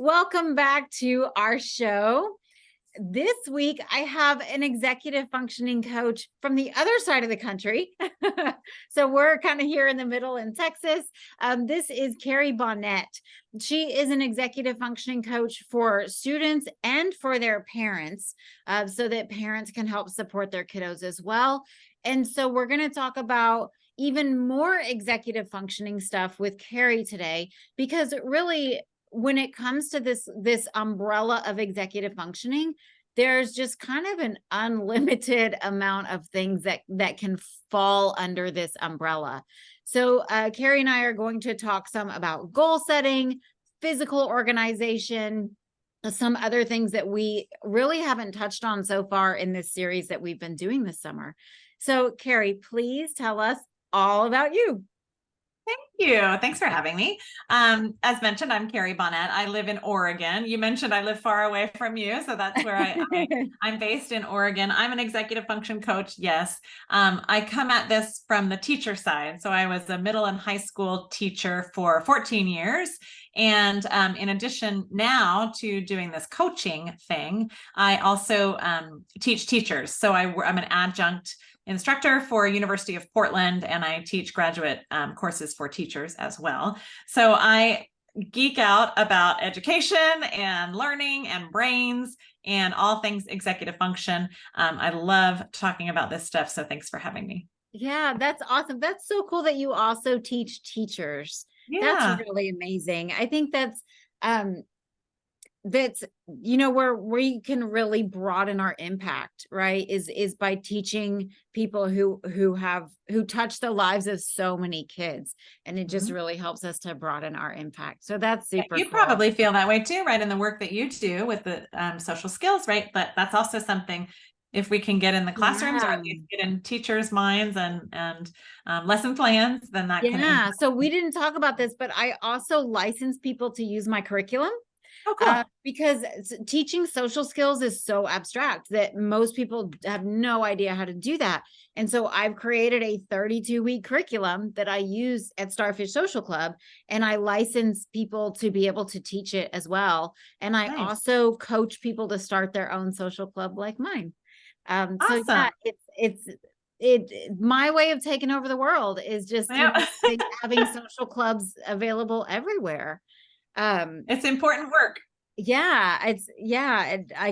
Welcome back to our show. This week, I have an executive functioning coach from the other side of the country. So we're kind of here in the middle in Texas. This is Carrie Bonnett. She is an executive functioning coach for students and for their parents, so that parents can help support their kiddos as well. And so we're going to talk about even more executive functioning stuff with Carrie today, because really, when it comes to this umbrella of executive functioning, there's just kind of an unlimited amount of things that can fall under this umbrella. So Carrie and I are going to talk some about goal setting, physical organization, some other things that we really haven't touched on so far in this series that we've been doing this summer. So Carrie, please tell us all about you. Thank you. Thanks for having me. As mentioned, I'm Carrie Bonnett. I live in Oregon. You mentioned I live far away from you, so that's where I'm based in Oregon. I'm an executive function coach. Yes. I come at this from the teacher side. So I was a middle and high school teacher for 14 years. And in addition now to doing this coaching thing, I also teach teachers. So I'm an adjunct instructor for University of Portland, and I teach graduate courses for teachers as well. So I geek out about education and learning and brains and all things executive function. I love talking about this stuff. So thanks for having me. Yeah, that's awesome. That's so cool that you also teach teachers. Yeah. That's really amazing. I think that's where we can really broaden our impact, right, is by teaching people who touch the lives of so many kids, and it just really helps us to broaden our impact. So that's super you cool. Probably feel that way too, right, in the work that you do with the social skills, right? But that's also something, if we can get in the classrooms, or at least get in teachers' minds and lesson plans, then that can. So we didn't talk about this, but I also license people to use my curriculum. Oh, cool. Because teaching social skills is so abstract that most people have no idea how to do that. And so I've created a 32-week curriculum that I use at Starfish Social Club, and I license people to be able to teach it as well. And I also coach people to start their own social club like mine. Awesome. So yeah, it's my way of taking over the world is just having social clubs available everywhere. It's important work. I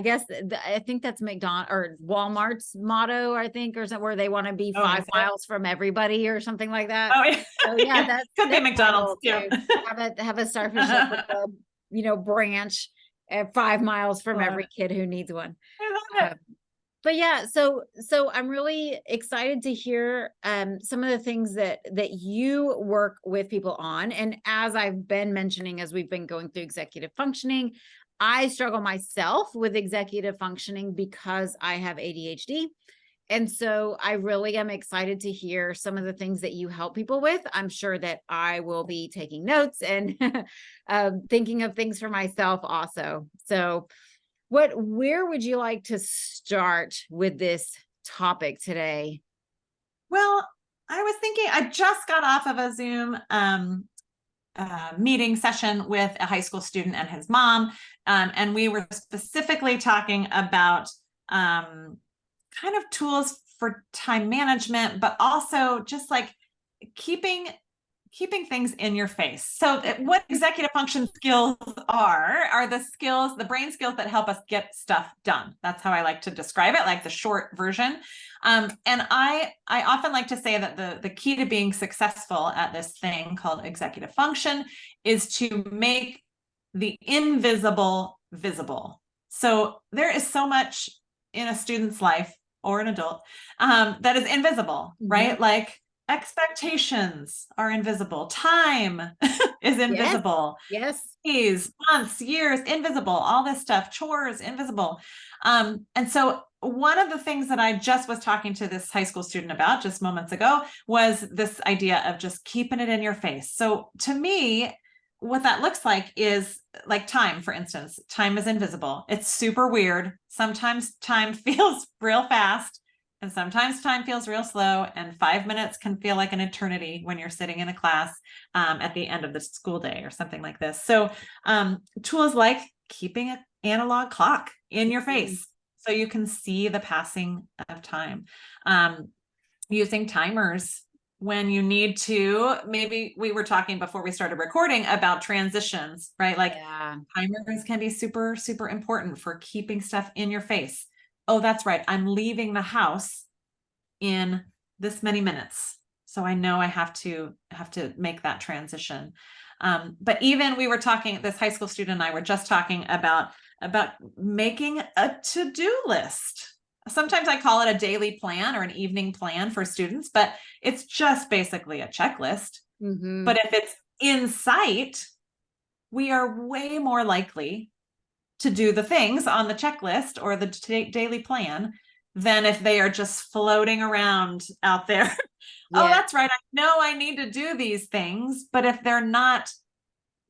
guess I think that's McDonald's or Walmart's motto, I think, or something, where they want to be 5 miles from everybody or something like that. Oh yeah. So yeah, that could be McDonald's too. Have a Starfish branch at 5 miles from every kid who needs one. I love it. But yeah, so I'm really excited to hear some of the things that you work with people on. And as I've been mentioning, as we've been going through executive functioning, I struggle myself with executive functioning because I have ADHD. And so I really am excited to hear some of the things that you help people with. I'm sure that I will be taking notes and thinking of things for myself also. So where would you like to start with this topic today? Well, I was thinking, I just got off of a Zoom meeting session with a high school student and his mom. And we were specifically talking about kind of tools for time management, but also just like keeping things in your face. So what executive function skills are the skills, the brain skills that help us get stuff done. That's how I like to describe it, like the short version. And I often like to say that the key to being successful at this thing called executive function is to make the invisible visible. So there is so much in a student's life or an adult that is invisible, right? Like expectations are invisible. Time is invisible. Yes. Days, months, years, invisible. All this stuff, chores, invisible. And so one of the things that I just was talking to this high school student about just moments ago was this idea of just keeping it in your face. So to me, what that looks like is like time, for instance. Time is invisible. It's super weird. Sometimes time feels real fast. And sometimes time feels real slow, and 5 minutes can feel like an eternity when you're sitting in a class at the end of the school day or something like this. So tools like keeping an analog clock in your face so you can see the passing of time. Using timers when you need to. Maybe we were talking before we started recording about transitions, right? Like timers can be super, super important for keeping stuff in your face. Oh, that's right. I'm leaving the house in this many minutes. So I know I have to make that transition. But even we were talking, this high school student and I were just talking about making a to-do list. Sometimes I call it a daily plan or an evening plan for students, but it's just basically a checklist. But if it's in sight, we are way more likely to do the things on the checklist or the daily plan than if they are just floating around out there. Oh, that's right. I know I need to do these things, but if they're not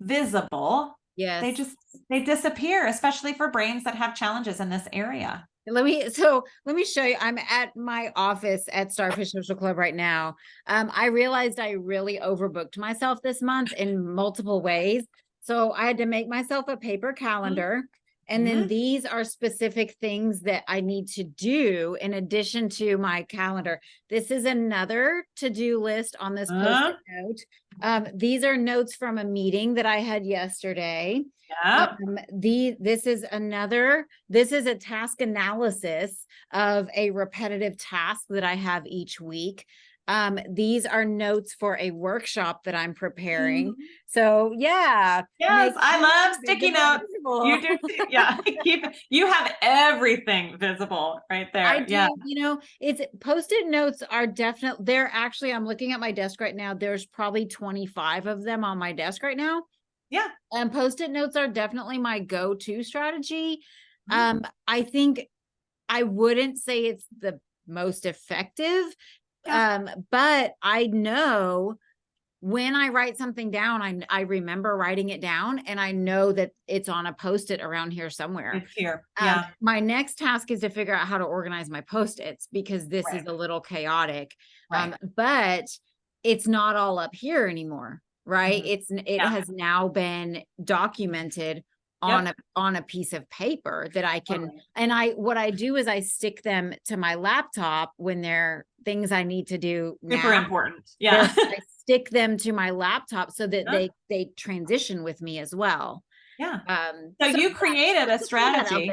visible, they disappear, especially for brains that have challenges in this area. Let me show you. I'm at my office at Starfish Social Club right now. I realized I really overbooked myself this month in multiple ways. So I had to make myself a paper calendar. And then these are specific things that I need to do in addition to my calendar. This is another to-do list on this Post-it note. These are notes from a meeting that I had yesterday. This is a task analysis of a repetitive task that I have each week. These are notes for a workshop that I'm preparing. So yes, I love sticky notes. You do too. Yeah. You have everything visible right there. I do. You know, it's Post-it notes are definitely, they're actually, I'm looking at my desk right now. There's probably 25 of them on my desk right now. And Post-it notes are definitely my go-to strategy. I think I wouldn't say it's the most effective. But I know when I write something down, I remember writing it down, and I know that it's on a Post-it around here somewhere. It's here. My next task is to figure out how to organize my Post-its, because this is a little chaotic. But it's not all up here anymore, right? It has now been documented on a piece of paper that I can, and what I do is I stick them to my laptop when they're things I need to do now. Super important. I stick them to my laptop so that they transition with me as well. So you created a strategy.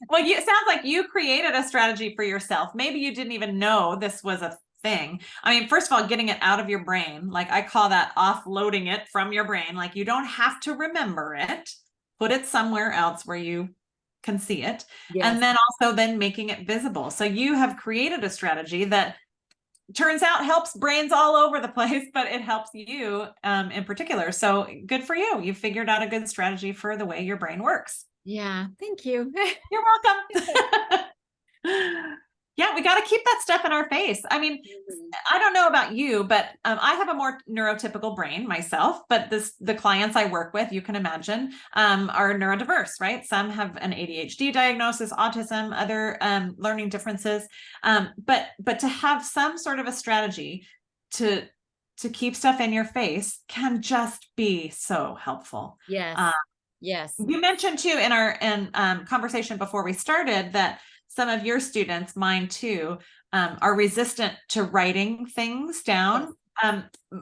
Well, it sounds like you created a strategy for yourself. Maybe you didn't even know this was a thing. I mean, first of all, getting it out of your brain, like I call that offloading it from your brain. Like you don't have to remember it. Put it somewhere else where you can see it. And then also then making it visible. So you have created a strategy that turns out helps brains all over the place, but it helps you in particular. So good for you. You figured out a good strategy for the way your brain works. Yeah. Thank you. You're welcome. We got to keep that stuff in our face. I mean, I don't know about you, but I have a more neurotypical brain myself, but the clients I work with, you can imagine, are neurodiverse, right? Some have an ADHD diagnosis, autism, other learning differences. But to have some sort of a strategy to keep stuff in your face can just be so helpful. Yes. You mentioned too in our conversation before we started that some of your students, mine too, are resistant to writing things down,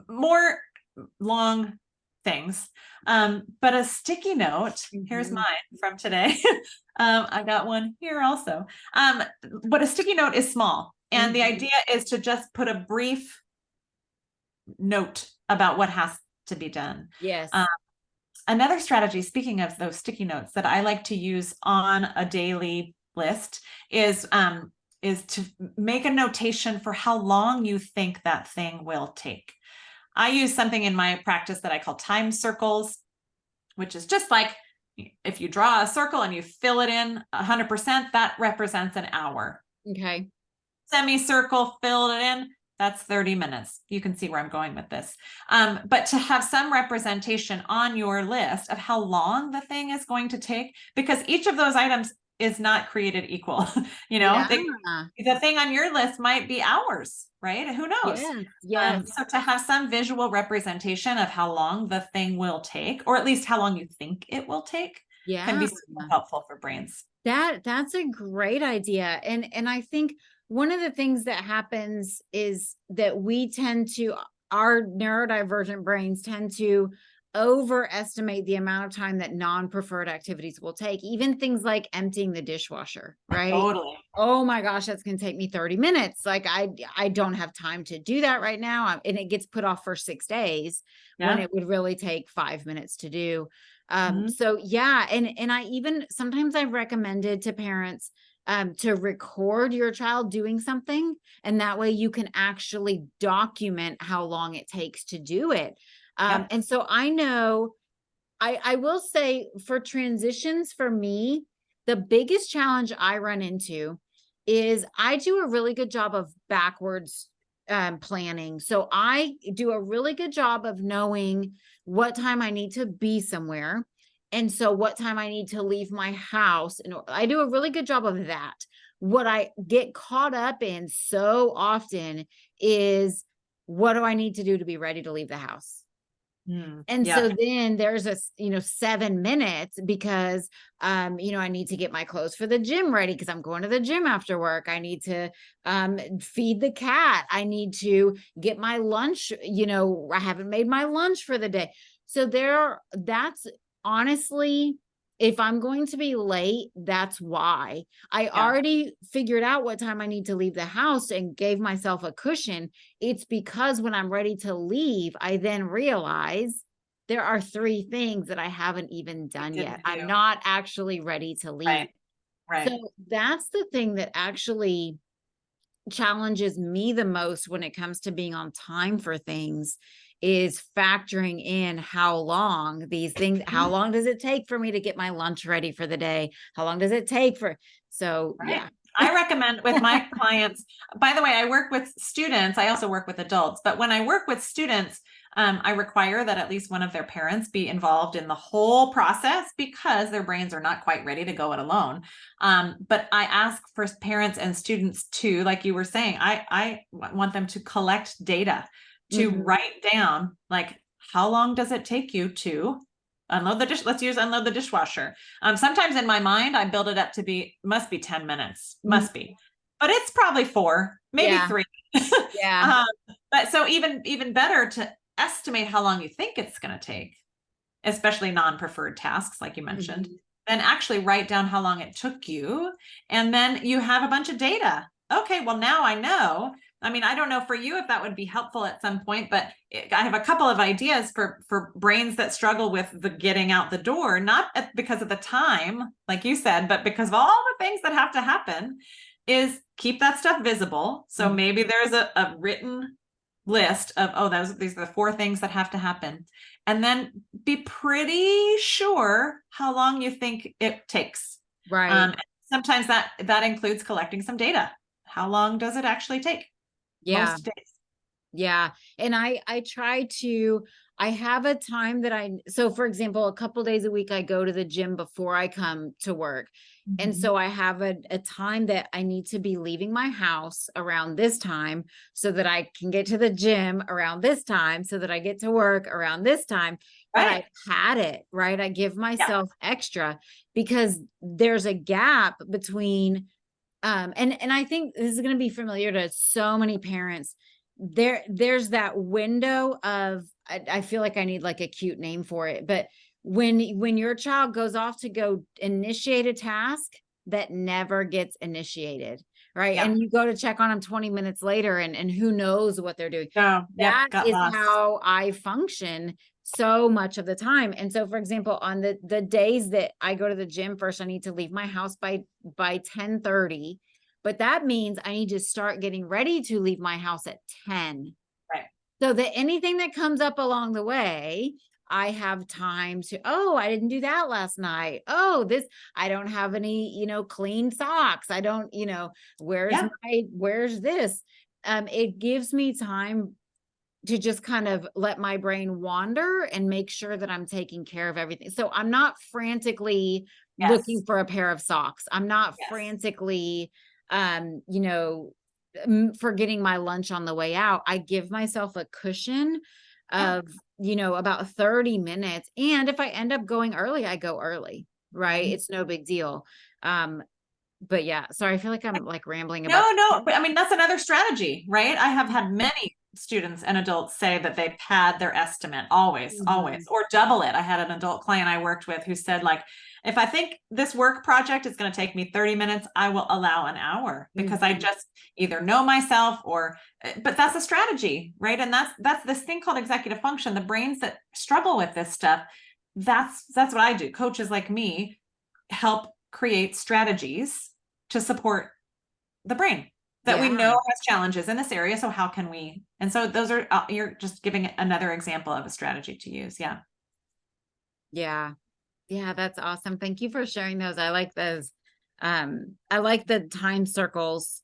more long things. But a sticky note, here's mine from today. I got one here also. But a sticky note is small. And the idea is to just put a brief note about what has to be done. Another strategy, speaking of those sticky notes that I like to use on a daily list is to make a notation for how long you think that thing will take. I use something in my practice that I call time circles, which is just like if you draw a circle and you fill it in 100%, that represents an hour. Semicircle, fill it in, that's 30 minutes. You can see where I'm going with this. But to have some representation on your list of how long the thing is going to take, because each of those items is not created equal. Yeah. The thing on your list might be hours, right? Who knows? Yes. Yes. So to have some visual representation of how long the thing will take, or at least how long you think it will take, can Yeah. be super helpful for brains. That's a great idea. And I think one of the things that happens is that our neurodivergent brains tend to overestimate the amount of time that non-preferred activities will take, even things like emptying the dishwasher, right? Totally. Oh my gosh, that's going to take me 30 minutes. Like I don't have time to do that right now. And it gets put off for 6 days when Yeah. it would really take 5 minutes to do. Mhm. So yeah, and I even sometimes I've recommended to parents to record your child doing something, and that way you can actually document how long it takes to do it. Yep. And so I know I will say for transitions for me, the biggest challenge I run into is I do a really good job of backwards planning. So I do a really good job of knowing what time I need to be somewhere. And so what time I need to leave my house. And I do a really good job of that. What I get caught up in so often is, what do I need to do to be ready to leave the house? And Yeah. so then there's 7 minutes because, I need to get my clothes for the gym ready because I'm going to the gym after work. I need to feed the cat. I need to get my lunch. I haven't made my lunch for the day. So that's honestly, if I'm going to be late, that's why. I already figured out what time I need to leave the house and gave myself a cushion. It's because when I'm ready to leave, I then realize there are 3 things that I haven't even done yet. I'm not actually ready to leave. Right. So that's the thing that actually challenges me the most when it comes to being on time for things, is factoring in how long does it take for me to get my lunch ready for the day? How long does it take yeah. I recommend with my clients, by the way, I work with students. I also work with adults, but when I work with students, I require that at least one of their parents be involved in the whole process because their brains are not quite ready to go it alone. But I ask for parents and students too, like you were saying, I want them to collect data, to write down, like, how long does it take you to unload the dish? Let's use unload the dishwasher. Sometimes in my mind, I build it up to must be 10 minutes, must be, but it's probably 4, maybe 3. Yeah. But so even better to estimate how long you think it's going to take, especially non-preferred tasks, like you mentioned, then actually write down how long it took you. And then you have a bunch of data. Okay, well, now I know. I mean, I don't know for you if that would be helpful at some point, but I have a couple of ideas for brains that struggle with the getting out the door, not because of the time, like you said, but because of all the things that have to happen, is keep that stuff visible. So maybe there's a written list of, these are the 4 things that have to happen. And then be pretty sure how long you think it takes. Right. Sometimes that includes collecting some data. How long does it actually take? Yeah. Most days. Yeah. And I have a time so for example, a couple days a week, I go to the gym before I come to work. And so I have a time that I need to be leaving my house around this time so that I can get to the gym around this time, so that I get to work around this time. But I had it, right? I give myself extra because there's a gap between, and I think this is going to be familiar to so many parents. There's that window of, I feel like I need like a cute name for it, but when your child goes off to go initiate a task that never gets initiated, right? And you go to check on them 20 minutes later and who knows what they're doing. That is how I function so much of the time. And so, for example, on the days that I go to the gym, first I need to leave my house by 10:30. But that means I need to start getting ready to leave my house at 10. Right. So that anything that comes up along the way, I have time to, I didn't do that last night. I don't have any, clean socks. I don't, where's this? It gives me time to just kind of let my brain wander and make sure that I'm taking care of everything. So I'm not frantically Yes. looking for a pair of socks. I'm not Yes. frantically, you know, forgetting my lunch on the way out. I give myself a cushion Yeah. of, you know, about 30 minutes. And if I end up going early, I go early, right? Mhm. It's no big deal. But yeah, sorry, I feel like I'm like rambling about. No, but I mean, that's another strategy, right? I have had many students and adults say that they pad their estimate always, Mhm. or double it. I had an adult client I worked with who said, like, if I think this work project is going to take me 30 minutes, I will allow an hour because I Mhm. just either know myself or, but that's a strategy, right? And that's this thing called executive function. The brains that struggle with this stuff, that's what I do. Coaches like me help create strategies to support the brain that we know Yeah. has challenges in this area. So how can we? And so those are, you're just giving another example of a strategy to use. Yeah. Yeah. Yeah, that's awesome. Thank you for sharing those. I like those. I like the time circles.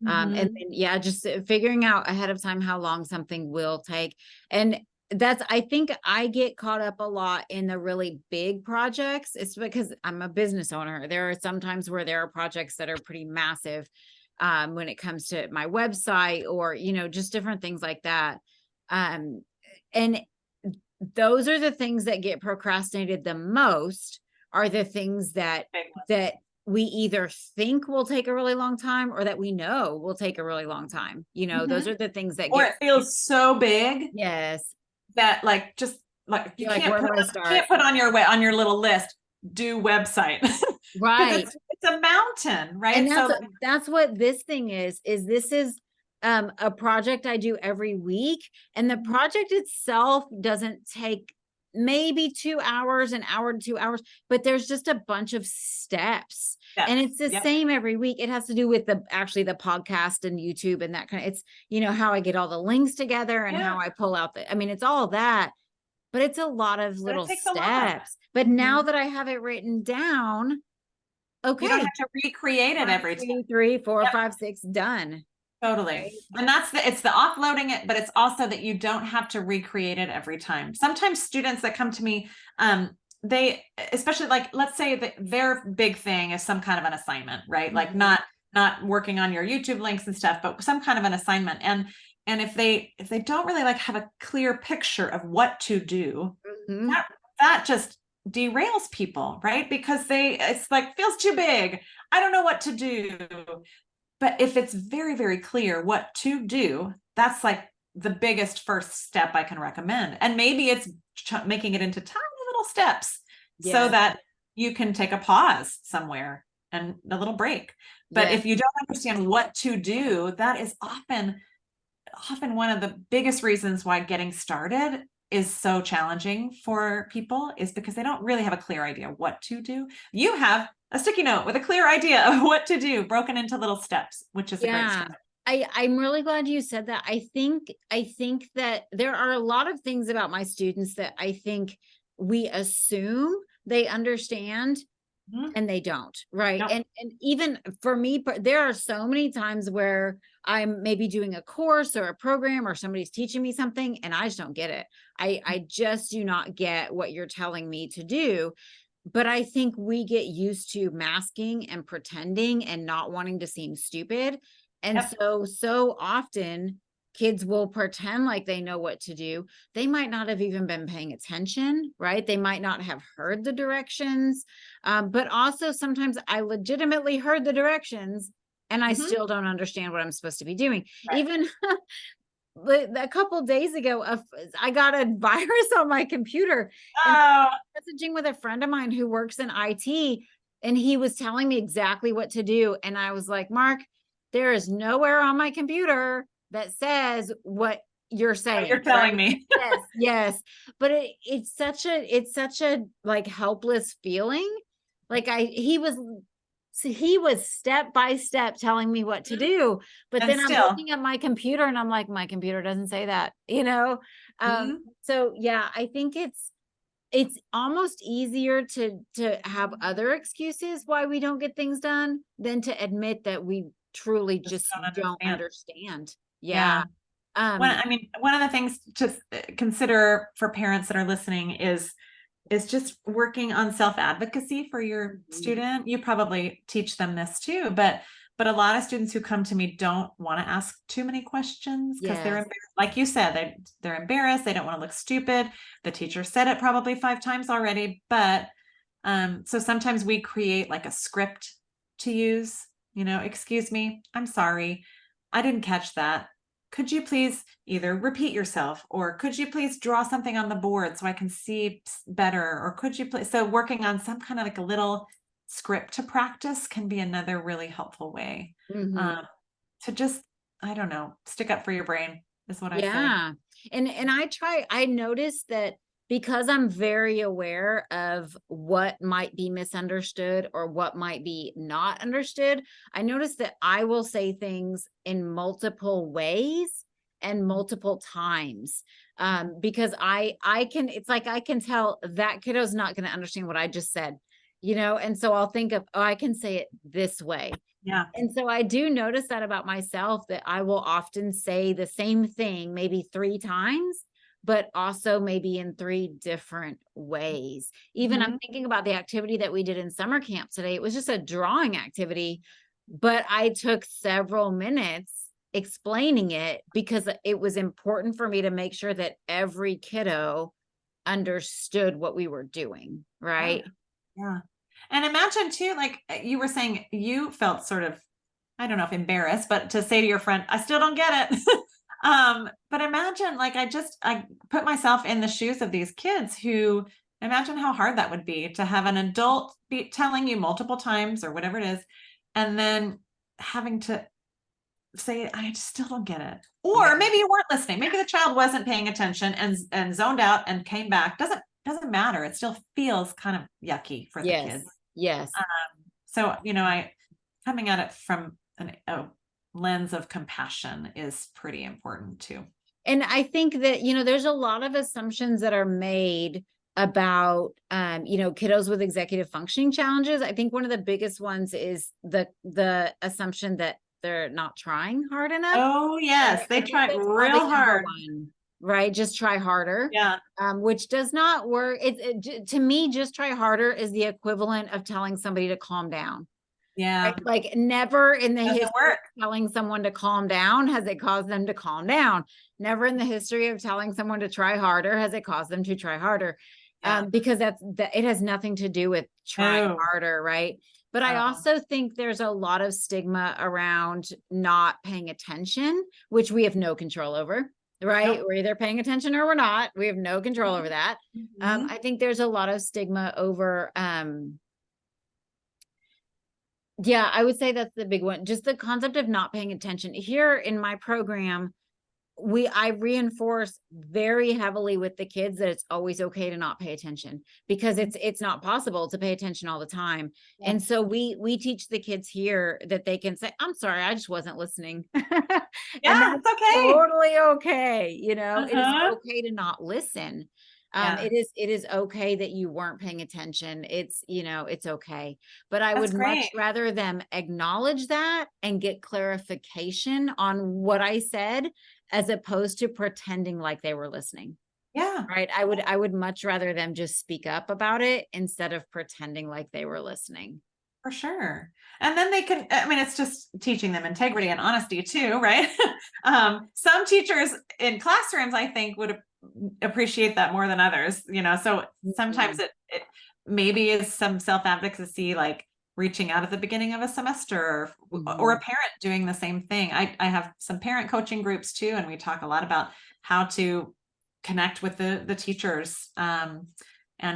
And Mhm. then, yeah, just figuring out ahead of time how long something will take. And that's, I think I get caught up a lot in the really big projects. It's because I'm a business owner. There are some times where there are projects that are pretty massive, when it comes to my website or, you know, just different things like that. Um, and those are the things that get procrastinated the most, are the things that Big one. that we either think will take a really long time or that we know will take a really long time. You know, those Mhm. are the things that Or get. it feels so big Yes. that like just like you You're like, where do I start? can't put on your way on your little list, do website. Because Right. it's a mountain, And right? So that's what this thing is this is a project I do every week, and the project itself doesn't take maybe 2 hours, an hour to 2 hours, but there's just a bunch of steps. And steps. it's the Yep. same every week. It has to do with the actually the podcast and YouTube and that kind of, it's, you know, how I get all the links together and Yeah. how I pull out I mean, it's all that, but it's a lot of But it little takes a lot. steps. But Mhm. now that I have it written down, You don't okay, have to recreate it one, every time. two, three, four, Yep. 5, 6, done. Totally. Right? And it's the offloading it, but it's also that you don't have to recreate it every time. Sometimes students that come to me, they, especially like, let's say that their big thing is some kind of an assignment, right? Like Mhm. not working on your YouTube links and stuff, but some kind of an assignment. And if they don't really like have a clear picture of what to do, Mhm. that just derails people, right? Because it's like feels too big. I don't know what to do. But if it's very, very clear what to do, that's like the biggest first step I can recommend. And maybe it's making it into tiny little steps so Yes. that you can take a pause somewhere and a little break. But Yes. if you don't understand what to do, that is often one of the biggest reasons why getting started is so challenging for people, is because they don't really have a clear idea what to do. You have a sticky note with a clear idea of what to do, broken into little steps, which is a great Yeah. start. I'm really glad you said that. I think that there are a lot of things about my students that I think we assume they understand Mhm. and they don't, right? Yep. And even for me, there are so many times where I'm maybe doing a course or a program or somebody's teaching me something and I just don't get it. I just do not get what you're telling me to do. But I think we get used to masking and pretending and not wanting to seem stupid. And Yep. so often kids will pretend like they know what to do. They might not have even been paying attention, right? They might not have heard the directions. But also sometimes I legitimately heard the directions and I Mhm. still don't understand what I'm supposed to be doing. Right. Even a couple days ago, I got a virus on my computer and Oh, messaging with a friend of mine who works in IT, and he was telling me exactly what to do. And I was like, Mark, there is nowhere on my computer that says what you're what you're saying, right? telling me. Yes, yes. But it's such a like helpless feeling. Like he was step by step telling me what to do, but And then I'm still. looking at my computer and I'm like, my computer doesn't say that, you know? Mhm. So yeah, I think it's almost easier to have other excuses why we don't get things done than to admit that we truly Just just don't don't understand. understand. Yeah. Yeah. Um, One of the things to consider for parents that are listening is just working on self-advocacy for your student. You probably teach them this too, but a lot of students who come to me don't want to ask too many questions because they're yes. embarrassed. Like you said, they're embarrassed. They don't want to look stupid. The teacher said it probably 5 times already, but so sometimes we create like a script to use, excuse me, I'm sorry, I didn't catch that. Could you please either repeat yourself, or could you please draw something on the board so I can see better? Or could you please, so working on some kind of like a little script to practice can be another really helpful way Mhm. to just, I don't know, stick up for your brain is what I say. Yeah. And I noticed that because I'm very aware of what might be misunderstood or what might be not understood, I noticed that I will say things in multiple ways and multiple times. Because I can, it's like I can tell that kiddo's not going to understand what I just said, and so I'll think of, oh, I can say it this way. Yeah. And so I do notice that about myself, that I will often say the same thing maybe 3 times, but also maybe in 3 different ways. Even I'm Mhm. thinking about the activity that we did in summer camp today. It was just a drawing activity, but I took several minutes explaining it because it was important for me to make sure that every kiddo understood what we were doing, Yeah. right? Yeah. And imagine too, like you were saying, you felt sort of, I don't know if embarrassed, but to say to your friend, I still don't get it. But imagine, like, I put myself in the shoes of these kids who, imagine how hard that would be to have an adult be telling you multiple times or whatever it is, and then having to say, I just still don't get it. Yeah. Or maybe you weren't listening. Maybe the child wasn't paying attention and zoned out and came back. Doesn't matter. It still feels kind of yucky for the Yes. kids. Yes. So, I coming at it from a lens of compassion is pretty important too. And I think that, there's a lot of assumptions that are made about, kiddos with executive functioning challenges. I think one of the biggest ones is the assumption that they're not trying hard enough. Oh, yes, Right? I they think try that's probably real number hard. one, right? Just try harder. Yeah. Which does not work. To me, just try harder is the equivalent of telling somebody to calm down. Yeah. Right? Like never in the Doesn't history work. of telling someone to calm down has it caused them to calm down. Never in the history of telling someone to try harder has it caused them to try harder. Yeah. Because it has nothing to do with trying No. harder, right? But I No. also think there's a lot of stigma around not paying attention, which we have no control over, right? Nope. We're either paying attention or we're not. We have no control over that. Mhm. I think there's a lot of stigma over yeah, I would say that's the big one. Just the concept of not paying attention. Here in my program, I reinforce very heavily with the kids that it's always okay to not pay attention, because it's not possible to pay attention all the time. Yeah. And so we teach the kids here that they can say, I'm sorry, I just wasn't listening. And Yeah, that's it's okay. totally okay. It is Uh-huh. okay to not listen. Yeah. It is okay that you weren't paying attention. It's okay. But I That's would much great. rather them acknowledge that and get clarification on what I said, as opposed to pretending like they were listening. Yeah. Right? I would much rather them just speak up about it instead of pretending like they were listening. For sure. And then they can, it's just teaching them integrity and honesty too, right? Some teachers in classrooms, I think, would appreciate that more than others, so sometimes Mhm. it maybe is some self-advocacy, like reaching out at the beginning of a semester, or a Mhm. parent doing the same thing. I have some parent coaching groups too, and we talk a lot about how to connect with the teachers, and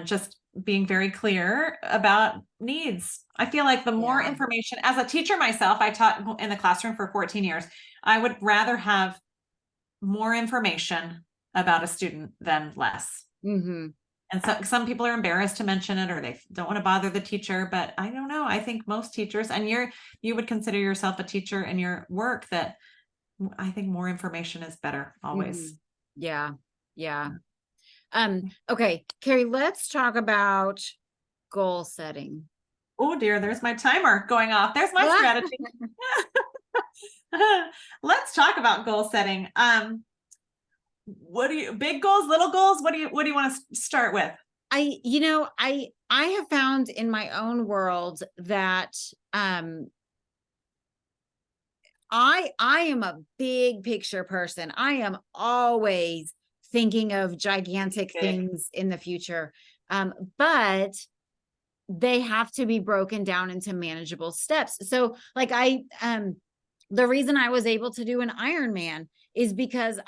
just being very clear about needs. I feel like the more Yeah. information, as a teacher myself, I taught in the classroom for 14 years. I would rather have more information about a student than less. Mhm. And so some people are embarrassed to mention it, or they don't want to bother the teacher, but I don't know. I think most teachers, and you would consider yourself a teacher in your work, that I think more information is better always. Mhm. Yeah. Yeah. Okay, Carrie, let's talk about goal setting. Oh dear, there's my timer going off. There's my strategy. Let's talk about goal setting. what do you, big goals, little goals? What do you want to start with? I have found in my own world that I am a big picture person. I am always thinking of gigantic Big. things in the future. But they have to be broken down into manageable steps. So like the reason I was able to do an Ironman is because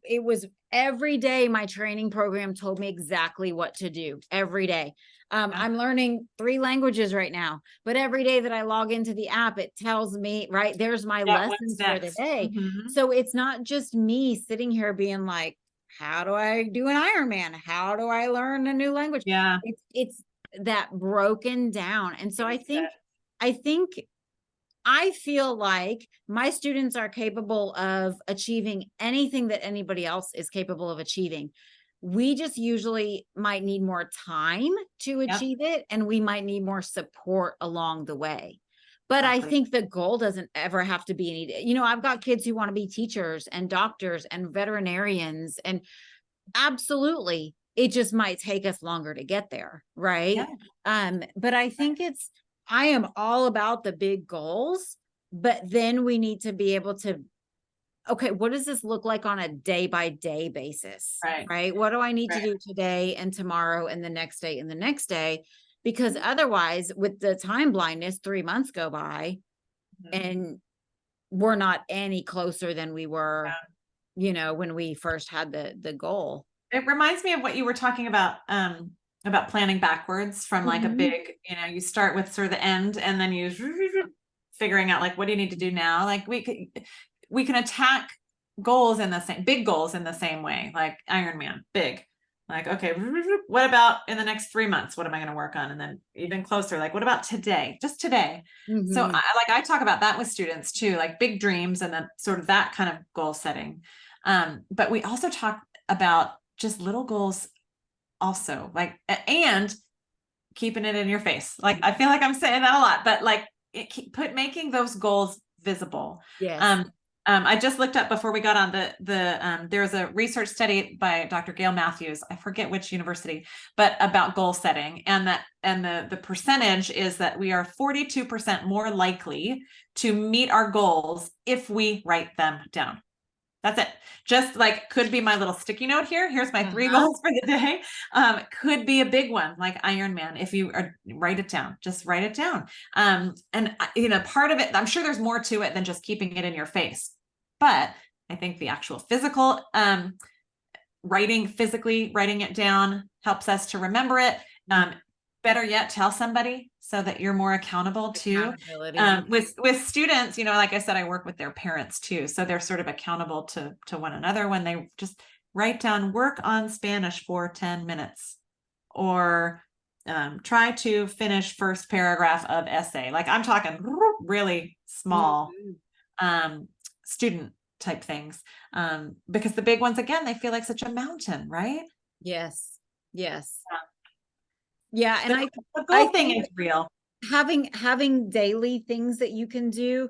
it was every day my training program told me exactly what to do every day. I'm learning 3 languages right now, but every day that I log into the app, it tells me, right, there's my Yeah, what's lessons for the next? day. Mhm. So it's not just me sitting here being like, how do I do an Ironman? How do I learn a new language? Yeah. It's that broken down. And so Makes sense. I feel like my students are capable of achieving anything that anybody else is capable of achieving. We just usually might need more time to Yep, achieve it, and we might need more support along the way. But I exactly. think the goal doesn't ever have to be any, I've got kids who want to be teachers and doctors and veterinarians, and absolutely, it just might take us longer to get there, right? Yeah. But I think I am all about the big goals, but then we need to be able to, okay, what does this look like on a day by day basis, Right. right? What do I need to Right. do today and tomorrow and the next day and the next day? Because otherwise, with the time blindness, 3 months go by Mhm. and we're not any closer than we were, Yeah. when we first had the goal. It reminds me of what you were talking about planning backwards from like a Mhm. big, you start with sort of the end and then you figuring out like what do you need to do now? Like we can attack big goals in the same way, like Ironman, big. Like, okay, what about in the next 3 months? What am I going to work on? And then even closer, like, what about today? Just today. So Mhm. I talk about that with students too, like big dreams and then sort of that kind of goal setting. But we also talk about just little goals also, like, and keeping it in your face. Like, I feel like I'm saying that a lot, but like making those goals visible. Yes. Um, I just looked up before we got on there's a research study by Dr. Gail Matthews, I forget which university, but about goal setting, and the percentage is that we are 42% more likely to meet our goals if we write them down. That's it. Just like could be my little sticky note here. Here's my 3 Uh-huh. goals for the day. Could be a big one like Ironman. If you write it down, just write it down. And part of it, I'm sure there's more to it than just keeping it in your face. But I think the actual physical physically writing it down helps us to remember it. Better yet, tell somebody so that you're more accountable too. Accountability. With students, like I said, I work with their parents too, so they're sort of accountable to one another when they just write down work on Spanish for 10 minutes or try to finish first paragraph of essay. Like I'm talking really small Mhm. student type things, because the big ones, again, they feel like such a mountain, right? Yes. Yes. Yeah. And The, I the I goal thing think is real. having daily things that you can do.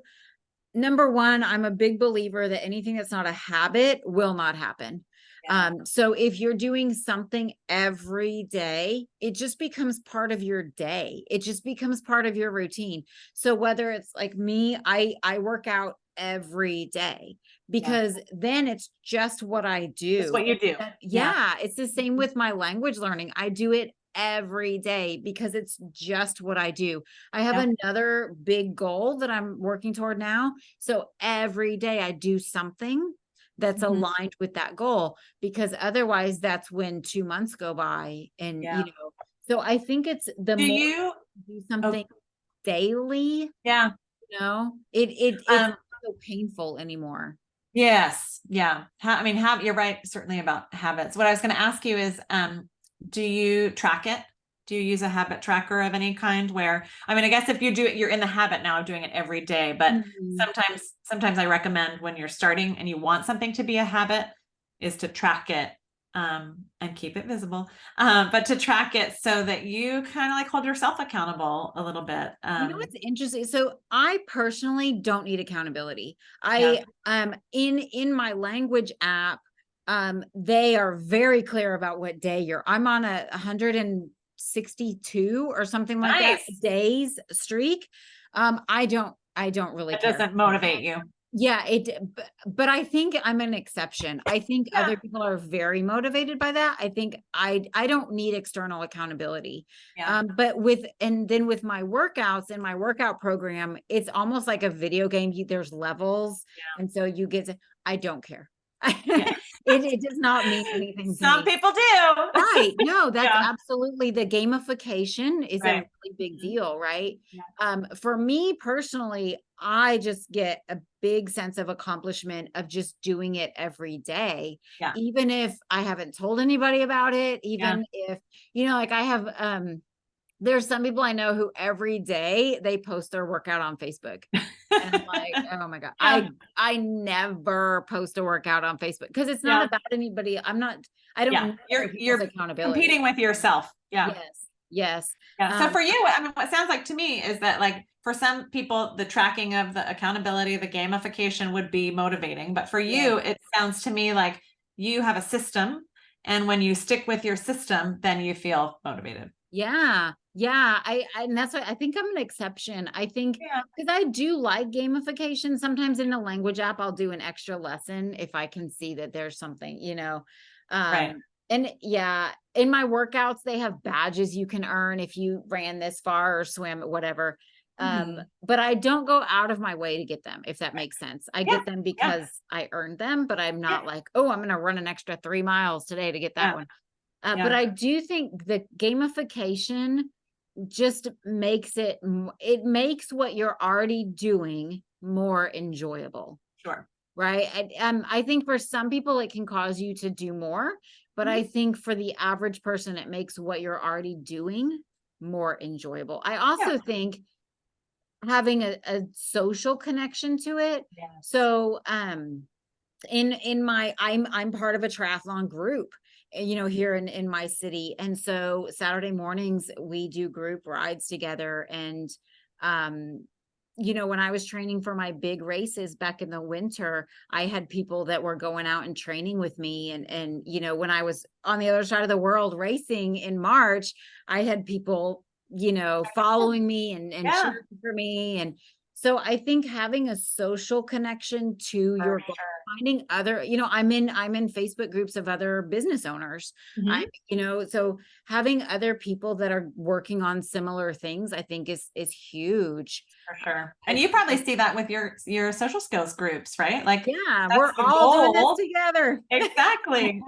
Number one, I'm a big believer that anything that's not a habit will not happen. Yeah. So if you're doing something every day, it just becomes part of your day. It just becomes part of your routine. So whether it's like me, I work out every day Yeah. because then it's just what I It's do. what you do. Yeah. Yeah, it's the same with my language learning. I do it every day because it's just what I do. I have Yep. another big goal that I'm working toward now. So every day I do something that's Mhm. aligned with that goal, because otherwise that's when 2 months go by. And, Yeah. so I think it's the Do more you? you do Oh, something daily, yeah. it's Um, not so painful anymore. yes. Yeah. I mean, you're right, certainly about habits. What I was going to ask you is, do you track it? Do you use a habit tracker of any kind where, I mean, I guess if you do it, you're in the habit now of doing it every day, but Mhm. sometimes I recommend when you're starting and you want something to be a habit is to track it, and keep it visible. But to track it so that you kind of like hold yourself accountable a little bit. What's interesting? So I personally don't need accountability. Yeah. In my language app, They are very clear about what day I'm on a 162 or something like that Nice. days streak. I don't really That care. doesn't motivate you. Yeah, but I think I'm an exception. I think Yeah. other people are very motivated by that. I think I don't need external accountability. Yeah. But then with my workouts and my workout program, it's almost like a video game. There's levels, Yeah. and so you get to, I don't care. Yeah. It does not mean anything to Some me. people do. Right. No, that's Yeah. absolutely, the gamification is a Right. really big deal, right? Yeah. For me personally, I just get a big sense of accomplishment of just doing it every day, Yeah. even if I haven't told anybody about it, Yeah. even if, like I have, there's some people I know who every day they post their workout on Facebook. And I'm like, oh my God, Yeah. I never post a workout on Facebook because it's not Yeah. about anybody. I don't Yeah. know other people's You're accountability. competing with yourself. Yeah. Yes. Yes. Yeah. So for you, I mean, what sounds like to me is that like for some people, the tracking of the accountability, the gamification would be motivating. But for you, it sounds to me like you have a system. And when you stick with your system, then you feel motivated. Yeah. Yeah. And that's what I think I'm an exception. I think Yeah. because I do like gamification. Sometimes in the language app, I'll do an extra lesson if I can see that there's something, Right. And yeah, in my workouts, they have badges you can earn if you ran this far or swim, whatever. But I don't go out of my way to get them, if that makes sense. I Yeah. get them because I earned them, but I'm not like, oh, I'm going to run an extra 3 miles today to get that one. But I do think the gamification just makes it makes what you're already doing more enjoyable. Sure. Right. I think for some people it can cause you to do more, but I think for the average person, it makes what you're already doing more enjoyable. I also think having a social connection to it. Yeah. So in my I'm part of a triathlon group, here in my city, and so Saturday mornings we do group rides together. And when I was training for my big races back in the winter, I had people that were going out and training with me, and when I was on the other side of the world racing in March, I had people following me and cheering for me. And so I think having a social connection to your goal, finding other, I'm in Facebook groups of other business owners. So having other people that are working on similar things, I think is huge. For sure. And you probably see that with your social skills groups, right? Like, yeah, that's we're the all doing goal. this together. Exactly.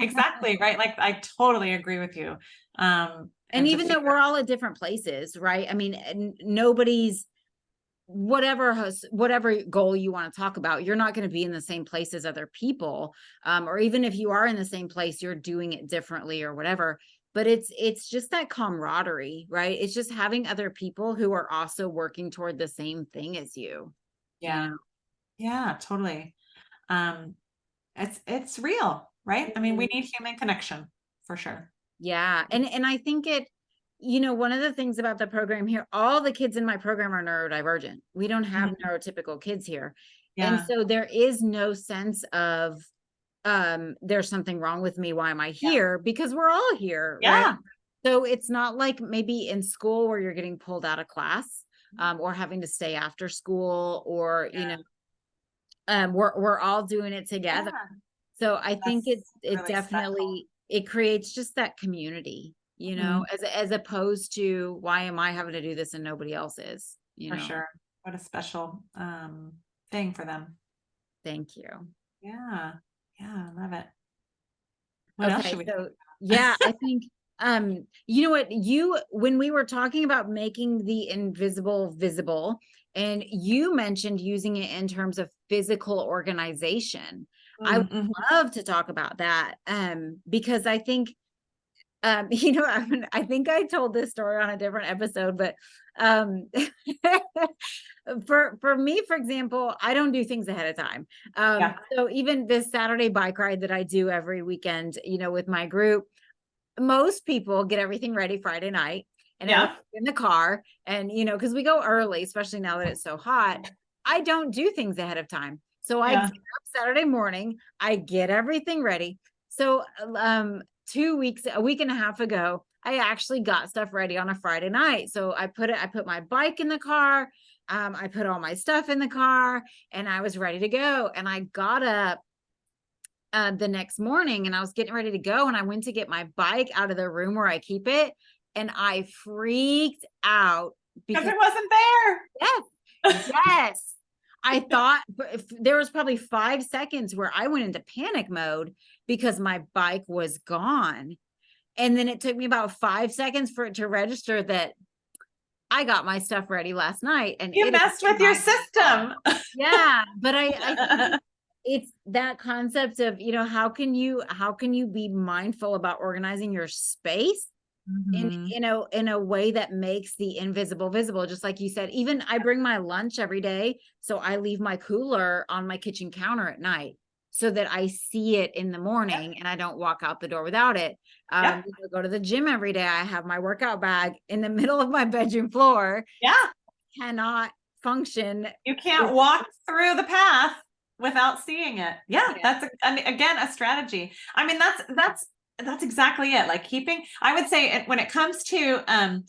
Right. Like, I totally agree with you. And even though we're all at different places, right? I mean, nobody's, whatever goal you want to talk about, you're not going to be in the same place as other people. Or even if you are in the same place, you're doing it differently or whatever. But it's just that camaraderie, right? It's just having other people who are also working toward the same thing as you. Yeah. Yeah, totally. It's real, right? I mean, we need human connection for sure. Yeah. And I think one of the things about the program here, all the kids in my program are neurodivergent. We don't have neurotypical kids here. Yeah. And so there is no sense of, there's something wrong with me. Why am I here? Because we're all here. Yeah. Right? So it's not like maybe in school where you're getting pulled out of class, or having to stay after school, or, we're all doing it together. Yeah. So I think it really definitely, it creates just that community, as opposed to, why am I having to do this and nobody else is, For sure. What a special thing for them. Thank you. Yeah. Yeah, I love it. What else should we so yeah, I think you know what, when we were talking about making the invisible visible, and you mentioned using it in terms of physical organization, I would love to talk about that, because I think I think I told this story on a different episode, but for me, for example, I don't do things ahead of time. So even this Saturday bike ride that I do every weekend, with my group, most people get everything ready Friday night and in the car, and because we go early, especially now that it's so hot. I don't do things ahead of time. So I get up Saturday morning, I get everything ready. So, a week and a half ago, I actually got stuff ready on a Friday night. So I put my bike in the car. I put all my stuff in the car and I was ready to go. And I got up the next morning and I was getting ready to go. And I went to get my bike out of the room where I keep it. And I freaked out Because because it wasn't there. yes, yes. I thought there was probably 5 seconds where I went into panic mode because my bike was gone. And then it took me about 5 seconds for it to register that I got my stuff ready last night. And You messed with your system. Yeah. But I think it's that concept of, how can you be mindful about organizing your space Mhm. in a way that makes the invisible visible? Just like you said, even I bring my lunch every day. So I leave my cooler on my kitchen counter at night so that I see it in the morning and I don't walk out the door without it. Yep. Go to the gym every day. I have my workout bag in the middle of my bedroom floor. Yeah. Cannot function. You can't walk through the path without seeing it. Yeah, that's again a strategy. I mean, that's exactly it. Like I would say when it comes to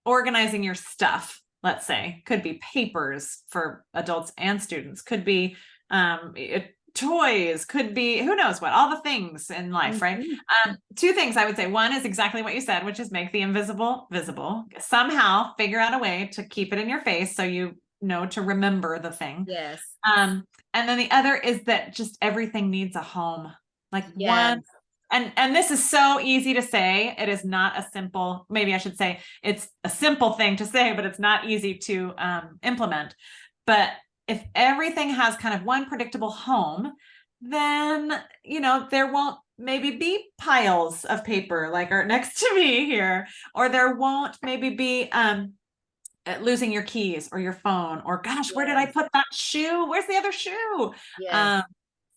organizing your stuff, let's say, could be papers for adults and students, could be toys, could be who knows what, all the things in life, right? Two things I would say. One is exactly what you said, which is make the invisible visible. Somehow figure out a way to keep it in your face so you know to remember the thing. Yes. And then the other is that just everything needs a home. Like Yes. and this is so easy to say. It is not a simple, maybe I should say it's a simple thing to say, but it's not easy to implement. But if everything has kind of one predictable home, then, there won't maybe be piles of paper like are next to me here, or there won't maybe be losing your keys or your phone, or gosh, where did I put that shoe? Where's the other shoe? Yes.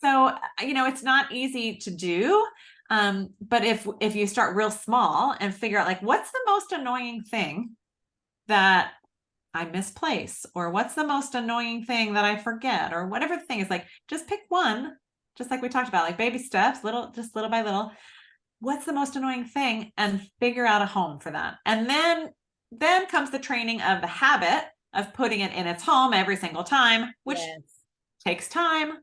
So, it's not easy to do. But if you start real small and figure out like, what's the most annoying thing that I misplace, or what's the most annoying thing that I forget, or whatever the thing is, like, just pick one, just like we talked about, like baby steps, little by little. What's the most annoying thing, and figure out a home for that. And then comes the training of the habit of putting it in its home every single time, which takes time.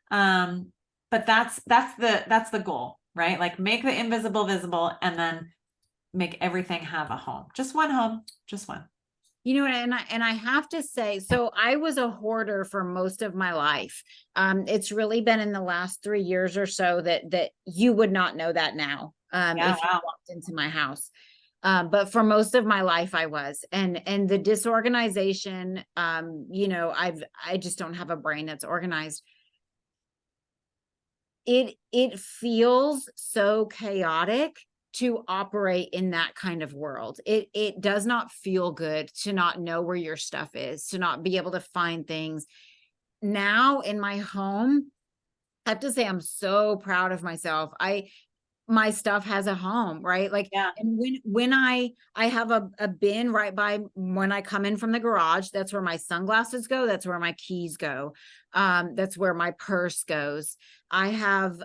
But that's the goal, right? Like make the invisible visible and then make everything have a home. Just one home, just one. And I have to say, so I was a hoarder for most of my life. It's really been in the last 3 years or so that you would not know that now. If you walked into my house. But for most of my life I was, and the disorganization, I just don't have a brain that's organized. It feels so chaotic to operate in that kind of world. It does not feel good to not know where your stuff is, to not be able to find things. Now in my home, I have to say I'm so proud of myself. My stuff has a home, right? Like, and when I have a bin right by when I come in from the garage, that's where my sunglasses go. That's where my keys go. That's where my purse goes. I have,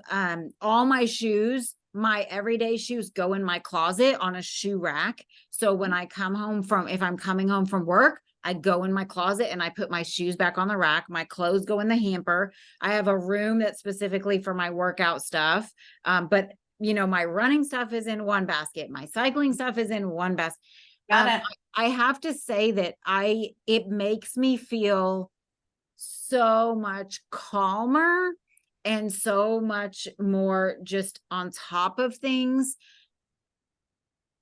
all my shoes, my everyday shoes go in my closet on a shoe rack. So when I come home if I'm coming home from work, I go in my closet and I put my shoes back on the rack. My clothes go in the hamper. I have a room that's specifically for my workout stuff. But my running stuff is in one basket. My cycling stuff is in one basket. Got it. I have to say that it makes me feel so much calmer and so much more just on top of things,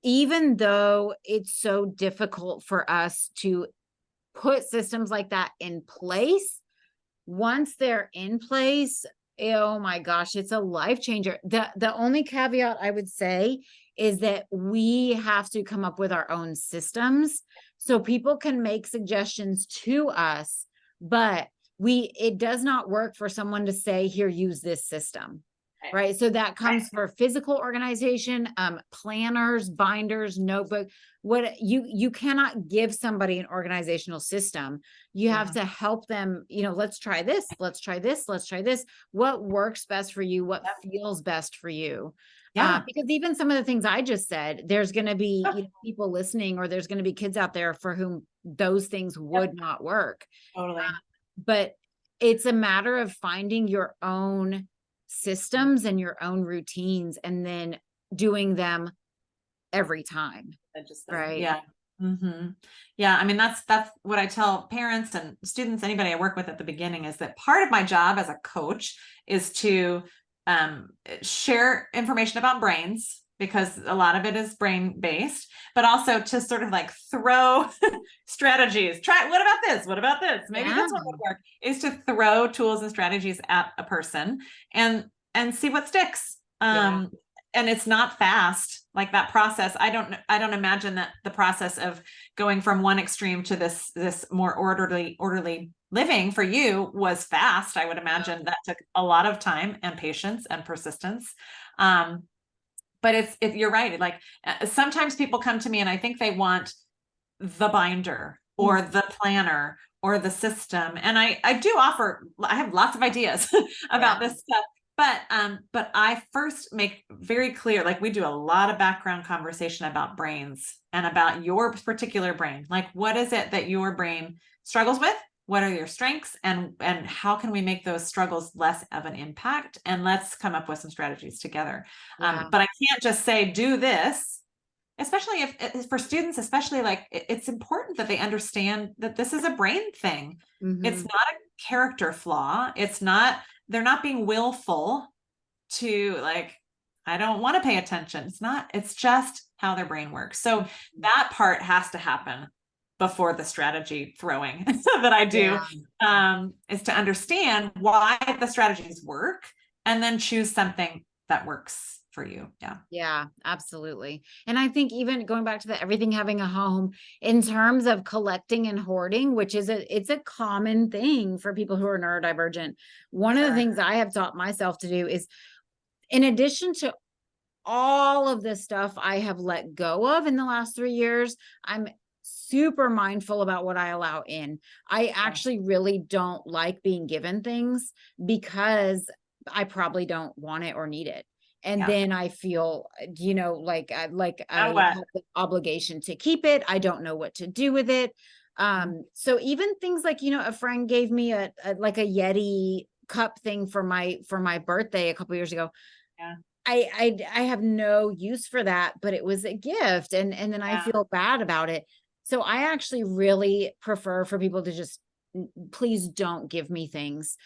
even though it's so difficult for us to put systems like that in place. Once they're in place, oh my gosh, it's a life changer. The only caveat I would say is that we have to come up with our own systems so people can make suggestions to us, but it does not work for someone to say, here, use this system. Right. So that comes for physical organization, planners, binders, notebook. what you cannot give somebody an organizational system. You have Yeah. to help them, let's try this, let's try this, let's try this. What works best for you? What Yep. feels best for you? Yeah. Because even some of the things I just said, there's going to be Yep. people listening, or there's going to be kids out there for whom those things would not work. Totally. But it's a matter of finding your own systems and your own routines, and then doing them every time. Right. Yeah. Mm-hmm. Yeah. I mean, that's what I tell parents and students, anybody I work with at the beginning, is that part of my job as a coach is to share information about brains, because a lot of it is brain based, but also to sort of like throw strategies. What about this? What about this? Maybe this one would work. Is to throw tools and strategies at a person and see what sticks. And it's not fast, like that process. I don't imagine that the process of going from one extreme to this more orderly living for you was fast. I would imagine that took a lot of time and patience and persistence. But you're right. Like sometimes people come to me and I think they want the binder or the planner or the system. And I do offer, I have lots of ideas about this stuff. But I first make very clear, like we do a lot of background conversation about brains and about your particular brain. Like, what is it that your brain struggles with? What are your strengths, and how can we make those struggles less of an impact? And let's come up with some strategies together. But I can't just say, do this, especially if for students, especially like it's important that they understand that this is a brain thing. It's not a character flaw. They're not being willful to like, I don't want to pay attention. It's just how their brain works. So that part has to happen before the strategy throwing that I do, is to understand why the strategies work and then choose something that works for you. Yeah, absolutely. And I think even going back to everything having a home, in terms of collecting and hoarding, which is it's a common thing for people who are neurodivergent. One of the things I have taught myself to do is, in addition to all of the stuff I have let go of in the last 3 years, I'm super mindful about what I allow in. I actually really don't like being given things because I probably don't want it or need it. And then I feel, like I have the obligation to keep it. I don't know what to do with it. So even things like, a friend gave me a Yeti cup thing for my birthday a couple years ago. I have no use for that, but it was a gift, and then I feel bad about it. So I actually really prefer for people to just, please don't give me things.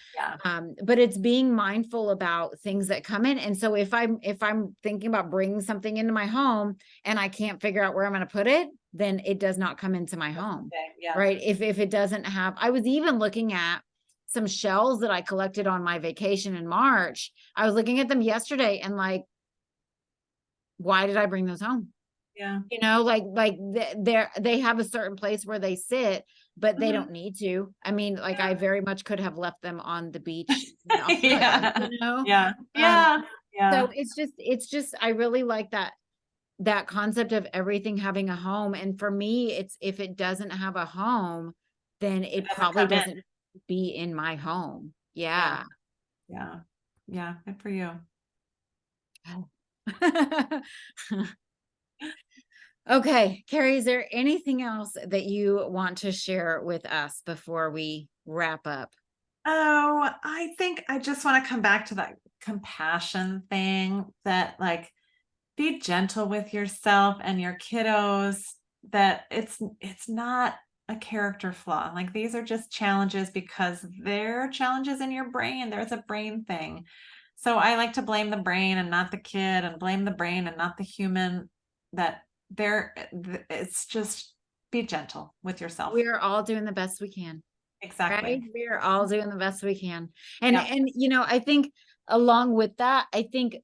But it's being mindful about things that come in. And so if I'm thinking about bringing something into my home and I can't figure out where I'm going to put it, then it does not come into my home. Right. If it doesn't have, I was even looking at some shells that I collected on my vacation in March. I was looking at them yesterday and like, why did I bring those home? They have a certain place where they sit, but they don't need to. I mean, like I very much could have left them on the beach. So it's just, I really like that concept of everything having a home. And for me, it's, if it doesn't have a home, then it probably doesn't be in my home. Yeah. Good for you. Okay, Carrie, is there anything else that you want to share with us before we wrap up? Oh, I think I just want to come back to that compassion thing, that like, be gentle with yourself and your kiddos, that it's not a character flaw. Like these are just challenges because they're challenges in your brain. There's a brain thing. So I like to blame the brain and not the kid, and blame the brain and not the human. It's just, be gentle with yourself. We are all doing the best we can. Exactly. Right? We are all doing the best we can. And I think along with that, I think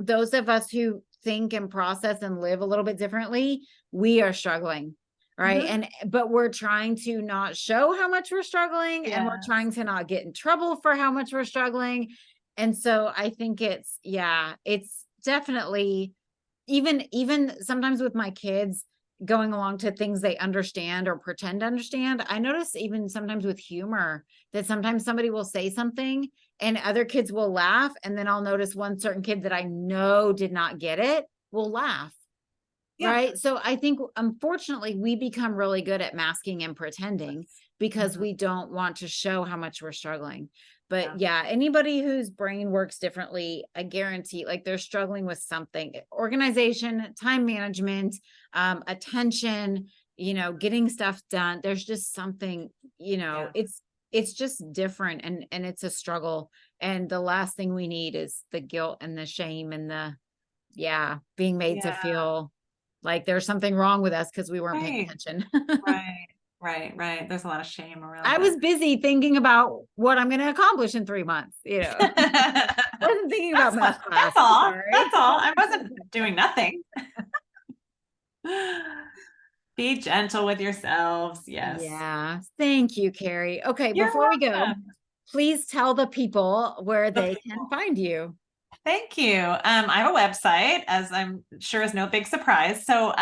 those of us who think and process and live a little bit differently, we are struggling. Right. But we're trying to not show how much we're struggling, and we're trying to not get in trouble for how much we're struggling. And so I think it's definitely even sometimes with my kids going along to things they understand or pretend to understand, I notice even sometimes with humor that sometimes somebody will say something and other kids will laugh. And then I'll notice one certain kid that I know did not get it will laugh. Yeah. Right. So I think unfortunately we become really good at masking and pretending because Mhm. we don't want to show how much we're struggling. But yeah, anybody whose brain works differently, I guarantee like they're struggling with something, organization, time management, attention, getting stuff done. There's just something, Yeah. it's just different and it's a struggle. And the last thing we need is the guilt and the shame and being made to Yeah. feel like there's something wrong with us because we weren't paying Right. attention. Right. There's a lot of shame around I it. was busy thinking about what I'm going to accomplish in 3 months. Wasn't thinking about math class. That's all. Sorry. That's all. I wasn't doing nothing. Be gentle with yourselves. Yes. Yeah. Thank you, Carrie. Okay. You're Before we go, welcome. please tell the people where The they can people. find you. Thank you. I have a website, as I'm sure is no big surprise. So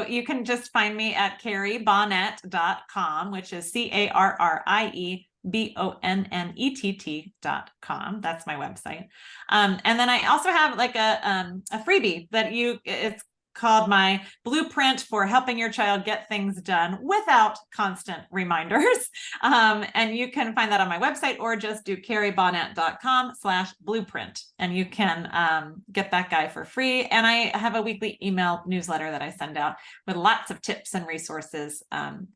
you can just find me at carriebonnett.com, which is CarrieBonnett.com. That's my website. And then I also have like a freebie that it's called my blueprint for helping your child get things done without constant reminders. And you can find that on my website or just do carriebonnett.com/blueprint. And you can get that guy for free. And I have a weekly email newsletter that I send out with lots of tips and resources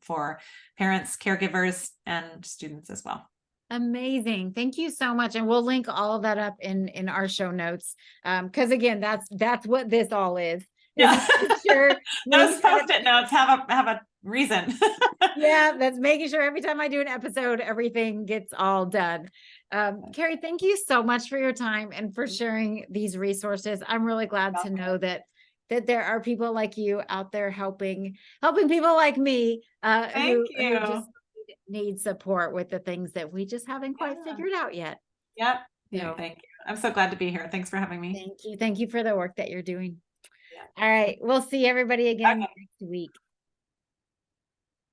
for parents, caregivers, and students as well. Amazing. Thank you so much. And we'll link all of that up in our show notes. Cause again, that's what this all is. Yeah. Sure. Those Post-it notes have a reason. Yeah, that's making sure every time I do an episode, everything gets all done. Carrie, thank you so much for your time and for sharing these resources. I'm really glad to know that there are people like you out there helping people like me Thank who you. just need support with the things that we just haven't quite figured out yet. Yep. So, Thank you. I'm so glad to be here. Thanks for having me. thank you. Thank you for the work that you're doing. Yeah. All right. We'll see everybody again Okay. next week.